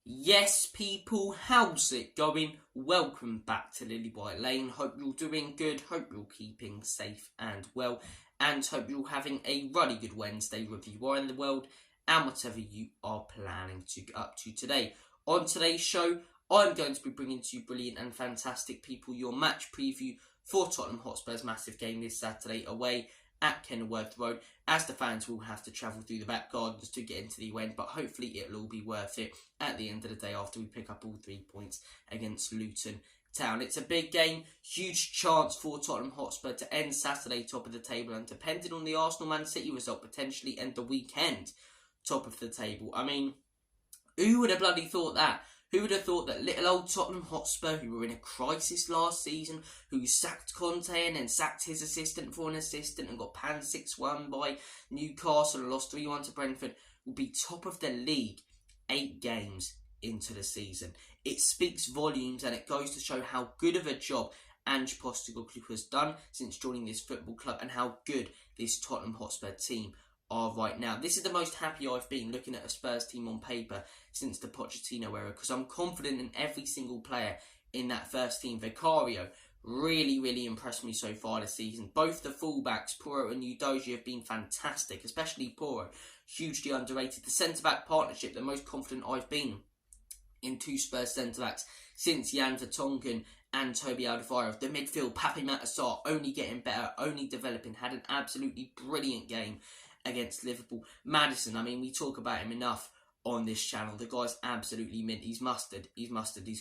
Yes, people, how's it going? Welcome back to Lily White Lane. Hope you're doing good. Hope you're keeping safe and well. And hope you're having a really good Wednesday wherever you are in the world and whatever you are planning to get up to today. On today's show, I'm going to be bringing to you brilliant and fantastic people your match preview for Tottenham Hotspur's massive game this Saturday away at Kenilworth Road, as the fans will have to travel through the back gardens to get into the end, but hopefully it'll all be worth it at the end of the day after we pick up all 3 points against Luton Town. It's a big game, huge chance for Tottenham Hotspur to end Saturday top of the table, and depending on the Arsenal-Man City result, potentially end the weekend top of the table. I mean, who would have bloody thought that? Who would have thought that little old Tottenham Hotspur, who were in a crisis last season, who sacked Conte and then sacked his assistant for an assistant and got panned 6-1 by Newcastle and lost 3-1 to Brentford, will be top of the league 8 games into the season? It speaks volumes, and it goes to show how good of a job Ange Postecoglou has done since joining this football club and how good this Tottenham Hotspur team are right now. This is the most happy I've been looking at a Spurs team on paper since the Pochettino era, because I'm confident in every single player in that first team. Vicario really impressed me so far this season. Both the fullbacks, Porro and Udogie, have been fantastic, especially Porro, hugely underrated. The centre-back partnership, the most confident I've been in 2 Spurs centre-backs since Jan Vertonghen and Toby Alderweireld. The midfield, Pape Matar, only getting better, only developing, had an absolutely brilliant game against Liverpool. Maddison, I mean, we talk about him enough on this channel. The guy's absolutely mint. He's mustard. He's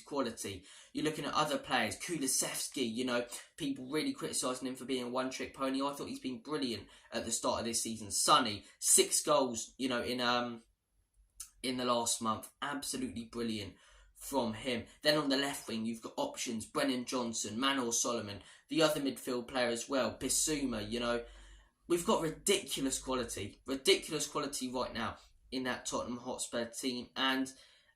quality. You're looking at other players. Kulusevski, people really criticising him for being a one-trick pony. I thought he's been brilliant at the start of this season. Sonny, 6 goals, in the last month. Absolutely brilliant from him. Then on the left wing, you've got options. Brennan Johnson, Manor Solomon, the other midfield player as well. Bissouma, We've got ridiculous quality right now in that Tottenham Hotspur team. And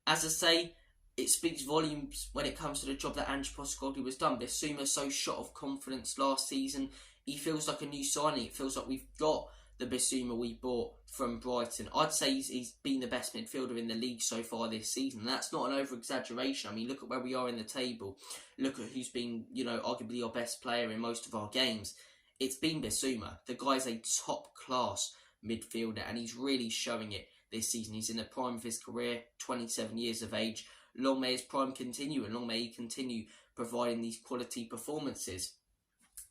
as I say, it speaks volumes when it comes to the job that Ange Postecoglou has done. Bissouma's so shot of confidence last season. He feels like a new signing. It feels like we've got the Bissouma we bought from Brighton. I'd say he's been the best midfielder in the league so far this season. That's not an over-exaggeration. I mean, look at where we are in the table. Look at who's been, arguably our best player in most of our games. It's been Bissouma. The guy's a top-class midfielder, and he's really showing it this season. He's in the prime of his career, 27 years of age. Long may his prime continue, and long may he continue providing these quality performances.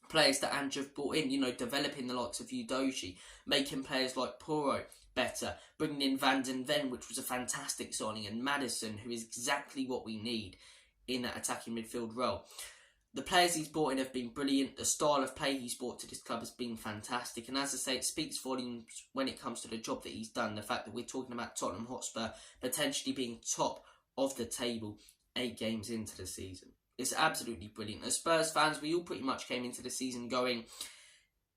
Players that Ange have brought in, developing the likes of Udogie, making players like Porro better, bringing in Van den Ven, which was a fantastic signing, and Maddison, who is exactly what we need in that attacking midfield role. The players he's brought in have been brilliant. The style of play he's brought to this club has been fantastic. And as I say, it speaks volumes when it comes to the job that he's done. The fact that we're talking about Tottenham Hotspur potentially being top of the table 8 games into the season. It's absolutely brilliant. As Spurs fans, we all pretty much came into the season going,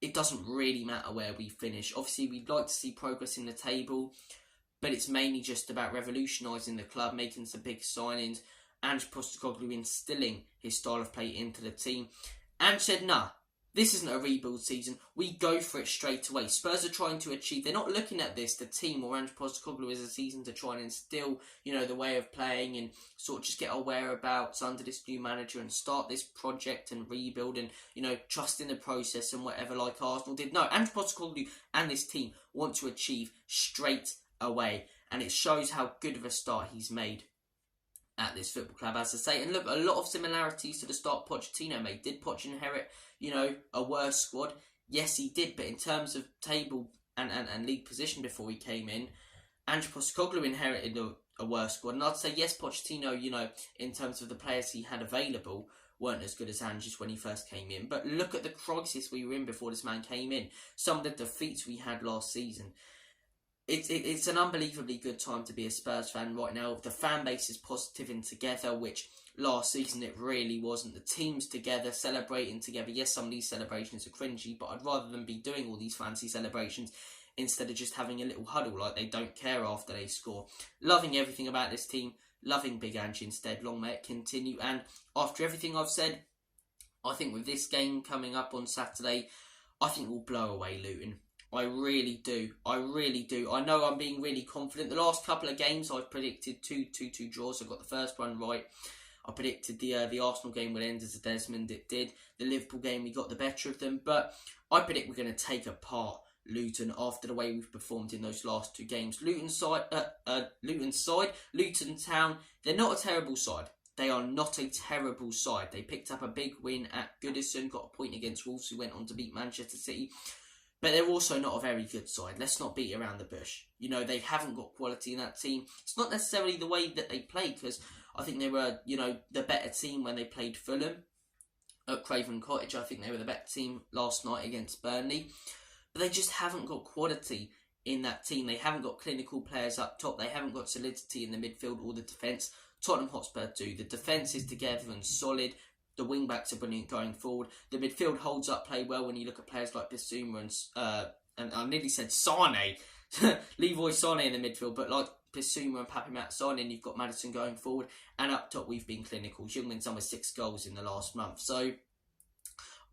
it doesn't really matter where we finish. Obviously, we'd like to see progress in the table, but it's mainly just about revolutionising the club, making some big signings. Ange Postecoglou instilling his style of play into the team. Ange said, nah, this isn't a rebuild season. We go for it straight away. Spurs are trying to achieve, they're not looking at this, the team or Ange Postecoglou, as a season to try and instill, the way of playing and sort of just get our whereabouts under this new manager and start this project and rebuild and, trust in the process and whatever like Arsenal did. No, Ange Postecoglou and this team want to achieve straight away. And it shows how good of a start he's made at this football club, as I say. And look, a lot of similarities to the start Pochettino made. Did Poch inherit, a worse squad? Yes, he did. But in terms of table and league position before he came in, Ange Postecoglou inherited a worse squad. And I'd say, yes, Pochettino, in terms of the players he had available, weren't as good as Ange's when he first came in. But look at the crisis we were in before this man came in. Some of the defeats we had last season. It's an unbelievably good time to be a Spurs fan right now. The fan base is positive and together, which last season it really wasn't. The team's together, celebrating together. Yes, some of these celebrations are cringy, but I'd rather them be doing all these fancy celebrations instead of just having a little huddle like they don't care after they score. Loving everything about this team. Loving Big Ange instead. Long may it continue. And after everything I've said, I think with this game coming up on Saturday, I think we'll blow away Luton. I really do. I really do. I know I'm being really confident. The last couple of games I've predicted 2-2 draws. I got the first one right. I predicted the Arsenal game would end as a Desmond. It did. The Liverpool game, we got the better of them. But I predict we're going to take apart Luton after the way we've performed in those last two games. Luton Town, they're not a terrible side. They are not a terrible side. They picked up a big win at Goodison, got a point against Wolves, who went on to beat Manchester City. But they're also not a very good side. Let's not beat around the bush. You know, they haven't got quality in that team. It's not necessarily the way that they play, because I think they were, you know, the better team when they played Fulham at Craven Cottage. I think they were the better team last night against Burnley. But they just haven't got quality in that team. They haven't got clinical players up top. They haven't got solidity in the midfield or the defence. Tottenham Hotspur do. The defence is together and solid. The wing-backs are brilliant going forward. The midfield holds up play well when you look at players like Bissouma and I nearly said Sonny. Leroy Sonny in the midfield, but like Bissouma and Papi Matsoni, and you've got Maddison going forward. And up top, we've been clinical. Jungmin's done with 6 goals in the last month. So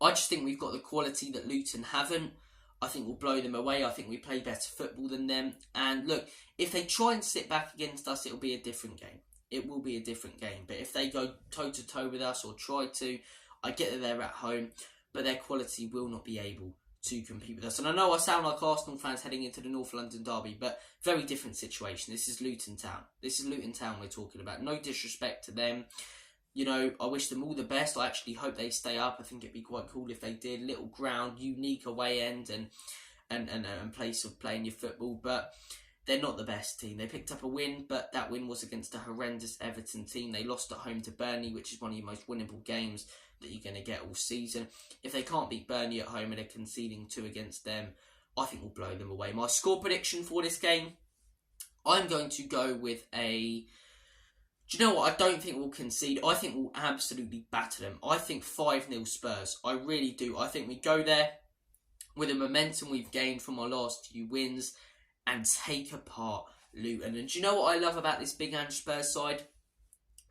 I just think we've got the quality that Luton haven't. I think we'll blow them away. I think we play better football than them. And look, if they try and sit back against us, it'll be a different game. It will be a different game. But if they go toe-to-toe with us or try to, I get that they're at home, but their quality will not be able to compete with us. And I know I sound like Arsenal fans heading into the North London derby, but very different situation. This is Luton Town. This is Luton Town we're talking about. No disrespect to them. You know, I wish them all the best. I actually hope they stay up. I think it'd be quite cool if they did. Little ground, unique away end and place of playing your football. But they're not the best team. They picked up a win, but that win was against a horrendous Everton team. They lost at home to Burnley, which is one of your most winnable games that you're going to get all season. If they can't beat Burnley at home and they're conceding 2 against them, I think we'll blow them away. My score prediction for this game, I'm going to go with a... Do you know what? I don't think we'll concede. I think we'll absolutely batter them. I think 5-0 Spurs. I really do. I think we go there with the momentum we've gained from our last few wins and take apart Luton. And do you know what I love about this Big Ange Spurs side?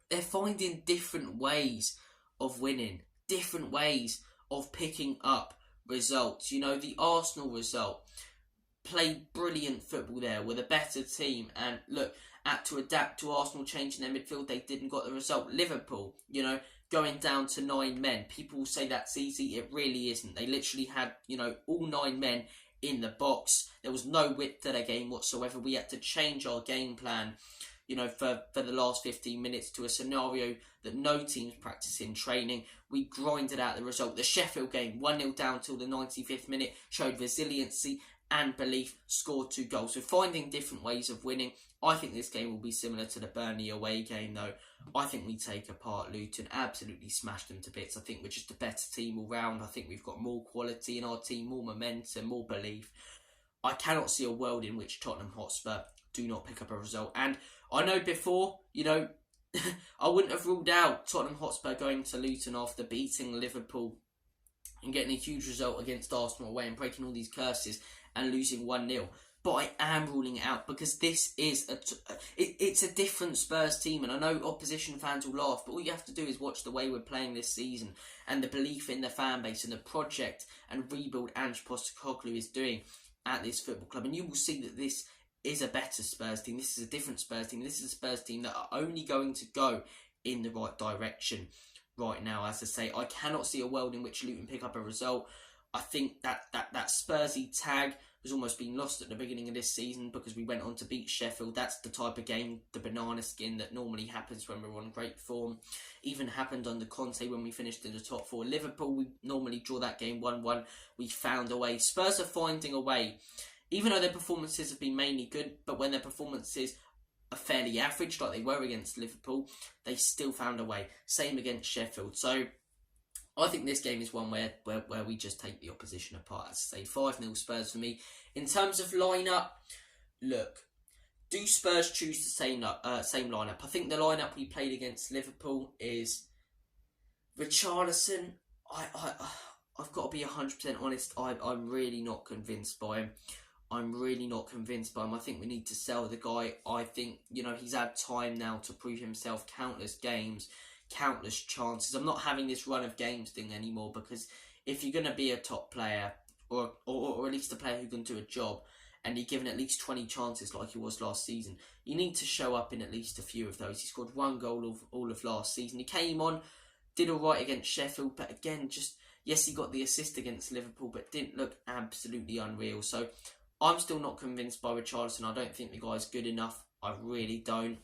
They're finding different ways of winning. Different ways of picking up results. You know, the Arsenal result. Played brilliant football there. We're the better team. And look, had to adapt to Arsenal changing their midfield. They didn't got the result. Liverpool, you know, going down to 9 men. People say that's easy. It really isn't. They literally had, you know, all 9 men in the box. There was no width to their game whatsoever. We had to change our game plan, you know, for the last 15 minutes to a scenario that no teams practice in training. We grinded out the result. The Sheffield game, 1-0 down till the 95th minute, showed resiliency and belief, scored 2 goals. So finding different ways of winning. I think this game will be similar to the Burnley away game though. I think we take apart Luton, absolutely smash them to bits. I think we're just a better team all round. I think we've got more quality in our team, more momentum, more belief. I cannot see a world in which Tottenham Hotspur do not pick up a result. And I know before, you know, I wouldn't have ruled out Tottenham Hotspur going to Luton after beating Liverpool and getting a huge result against Arsenal away and breaking all these curses and losing 1-0. But I am ruling it out because this is it's a different Spurs team. And I know opposition fans will laugh, but all you have to do is watch the way we're playing this season and the belief in the fan base and the project and rebuild Ange Postecoglou is doing at this football club. And you will see that this is a better Spurs team. This is a different Spurs team. This is a Spurs team that are only going to go in the right direction right now. As I say, I cannot see a world in which Luton pick up a result. I think that Spursy tag has almost been lost at the beginning of this season because we went on to beat Sheffield. That's the type of game, the banana skin, that normally happens when we're on great form. Even happened under Conte when we finished in the top 4. Liverpool, we normally draw that game 1-1. We found a way. Spurs are finding a way. Even though their performances have been mainly good, but when their performances are fairly average, like they were against Liverpool, they still found a way. Same against Sheffield. So I think this game is one where we just take the opposition apart. As I say, 5-0 Spurs for me. In terms of lineup, look, do Spurs choose the same lineup? I think the lineup we played against Liverpool is Richarlison. I've got to be 100% honest. I'm really not convinced by him. I think we need to sell the guy. I think, you know, he's had time now to prove himself. Countless games, countless chances. I'm not having this run of games thing anymore because if you're going to be a top player, or at least a player who can do a job, and you're given at least 20 chances like he was last season, you need to show up in at least a few of those. He scored 1 goal all of last season. He came on, did all right against Sheffield, but again, yes, he got the assist against Liverpool, but didn't look absolutely unreal. So I'm still not convinced by Richarlison. I don't think the guy's good enough. I really don't.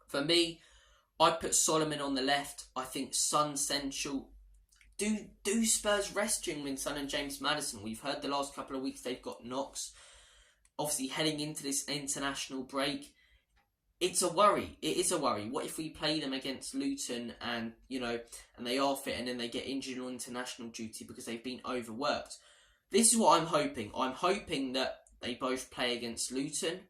For me, I'd put Solomon on the left. I think Son central. Do Spurs rest Heung-min Son and James Maddison? We've heard the last couple of weeks they've got knocks. Obviously, heading into this international break, it's a worry. It is a worry. What if we play them against Luton and they are fit and then they get injured on international duty because they've been overworked? This is what I'm hoping. I'm hoping that they both play against Luton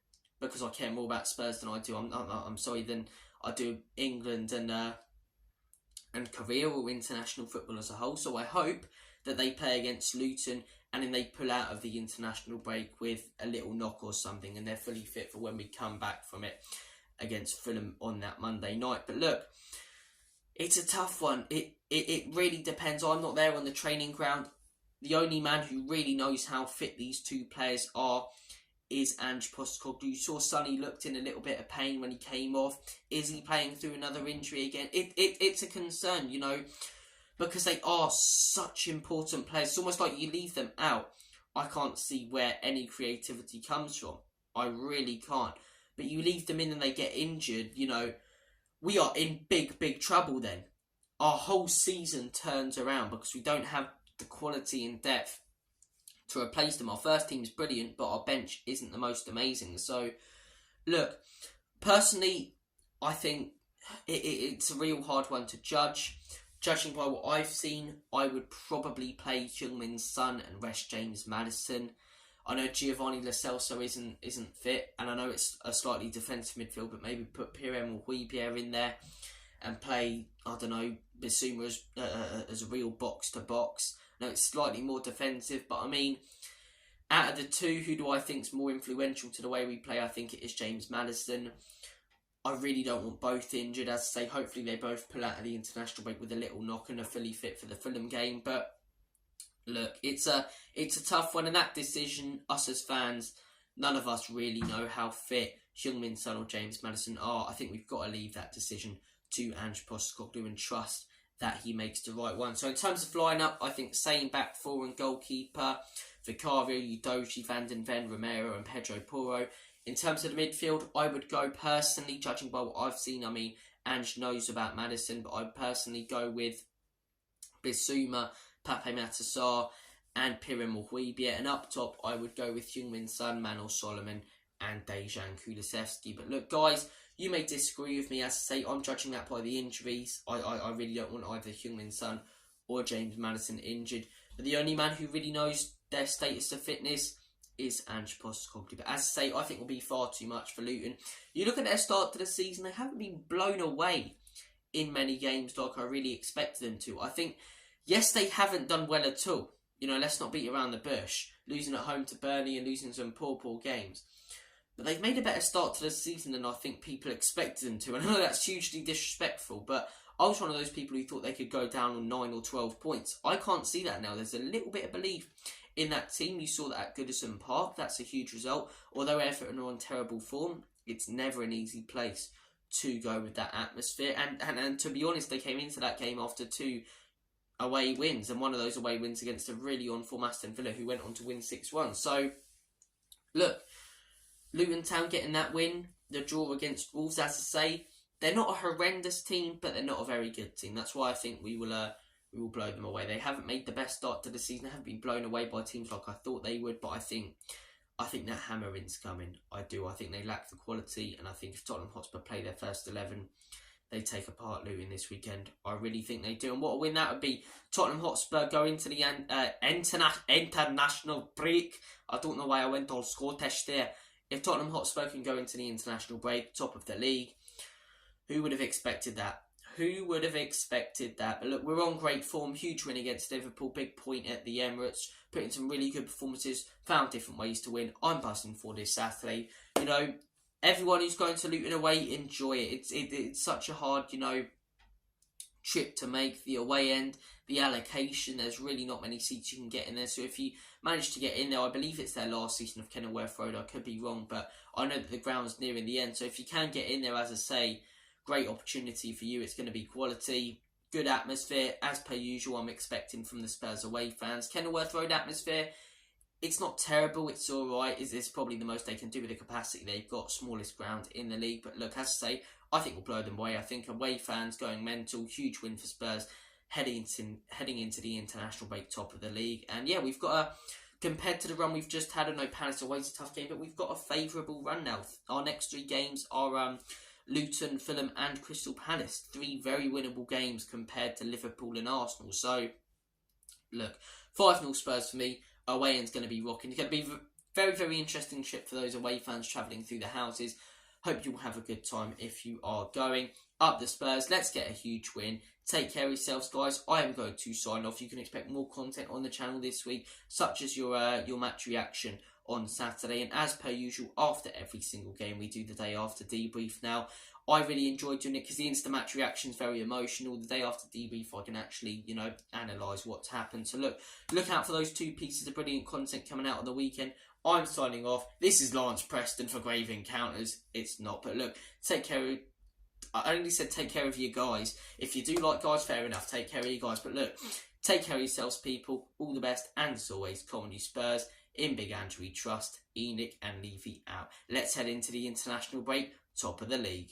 because I care more about Spurs than I do. I'm sorry, than I do England and career or international football as a whole. So I hope that they play against Luton and then they pull out of the international break with a little knock or something and they're fully fit for when we come back from it against Fulham on that Monday night. But look, it's a tough one. It really depends. I'm not there on the training ground. The only man who really knows how fit these two players are is Ange Postecoglou. You saw Sonny looked in a little bit of pain when he came off. Is he playing through another injury again? It's a concern, because they are such important players. It's almost like you leave them out. I can't see where any creativity comes from. I really can't. But you leave them in and they get injured, we are in big trouble then. Our whole season turns around because we don't have the quality and depth to replace them. Our first team is brilliant, but our bench isn't the most amazing. So, look, personally, I think it's a real hard one to judge. Judging by what I've seen, I would probably play Heung-min Son and rest James Maddison. I know Giovanni Lo Celso isn't fit, and I know it's a slightly defensive midfield, but maybe put Pierre-Emile Højbjerg in there and play, I don't know, Bissouma as a real box-to-box. I know it's slightly more defensive, but I mean, out of the two, who do I think is more influential to the way we play? I think it is James Maddison. I really don't want both injured. As I say, hopefully they both pull out of the international break with a little knock and are fully fit for the Fulham game. But look, it's a tough one, and that decision, us as fans, none of us really know how fit Heung-min Son or James Maddison are. I think we've got to leave that decision to Ange Postecoglou and trust that he makes the right one. So in terms of lineup, I think same back four and goalkeeper, Vicario, Udoji, Van den Ven, Romero and Pedro Porro. In terms of the midfield, I would go personally, judging by what I've seen, I mean, Ange knows about Maddison, but I'd personally go with Bissouma, Pape Matar and Pierre-Emile Højbjerg. And up top, I would go with Heung-min Son, Manuel Solomon and Dejan Kulusevski. But look, guys, you may disagree with me. As I say, I'm judging that by the injuries. I really don't want either Heung-min Son or James Maddison injured. But the only man who really knows their status of fitness is Ange Postecoglou. But as I say, I think will be far too much for Luton. You look at their start to the season, they haven't been blown away in many games like I really expected them to. I think, yes, they haven't done well at all. Let's not beat around the bush. Losing at home to Burnley and losing some poor games. But they've made a better start to the season than I think people expected them to. And I know that's hugely disrespectful, but I was one of those people who thought they could go down on 9 or 12 points. I can't see that now. There's a little bit of belief in that team. You saw that at Goodison Park. That's a huge result. Although Everton are on terrible form, it's never an easy place to go with that atmosphere. And to be honest, they came into that game after 2 away wins. And one of those away wins against a really on-form Aston Villa who went on to win 6-1. So, look, Luton Town getting that win, the draw against Wolves, as I say, they're not a horrendous team, but they're not a very good team. That's why I think we will blow them away. They haven't made the best start to the season. They haven't been blown away by teams like I thought they would, but I think that hammering coming. I do. I think they lack the quality, and I think if Tottenham Hotspur play their first 11, they take apart Luton this weekend. I really think they do. And what a win that would be. Tottenham Hotspur go into the international break. I don't know why I went all Scottish there. If Tottenham Hotspur can go into the international break, top of the league, who would have expected that? Who would have expected that? But look, we're on great form. Huge win against Liverpool. Big point at the Emirates. Putting some really good performances. Found different ways to win. I'm buzzing for this Saturday. Everyone who's going to Luton away, enjoy it. It's such a hard, trip to make. The away end, the allocation, there's really not many seats you can get in there. So if you manage to get in there, I believe it's their last season of Kenilworth Road. I could be wrong, but I know that the ground's nearing the end. So if you can get in there, as I say, great opportunity for you. It's going to be quality, good atmosphere. As per usual, I'm expecting from the Spurs away fans. Kenilworth Road atmosphere, it's not terrible, it's alright. It's probably the most they can do with the capacity they've got. Smallest ground in the league. But look, as I say, I think we'll blow them away. I think away fans going mental. Huge win for Spurs heading into the international break, top of the league. And yeah, we've got compared to the run we've just had, I know Palace away's a tough game, but we've got a favourable run now. Our next 3 games are Luton, Fulham and Crystal Palace. 3 very winnable games compared to Liverpool and Arsenal. So, look, 5-0 Spurs for me. Away end's going to be rocking. It's going to be a very, very interesting trip for those away fans travelling through the houses. Hope you'll have a good time if you are going. Up the Spurs, let's get a huge win. Take care of yourselves, guys. I am going to sign off. You can expect more content on the channel this week, such as your match reaction on Saturday. And as per usual, after every single game, we do the day after debrief now. I really enjoy doing it because the instant match reaction is very emotional. The day after debrief, I can actually, analyse what's happened. So look out for those 2 pieces of brilliant content coming out on the weekend. I'm signing off. This is Lawrence Preston for Grave Encounters. It's not, but look, take care. I only said take care of you guys. If you do like guys, fair enough. Take care of you guys. But look, take care of yourselves, people. All the best. And as always, Comedy Spurs. In Big Andrew we trust. Enoch and Levy out. Let's head into the international break. Top of the league.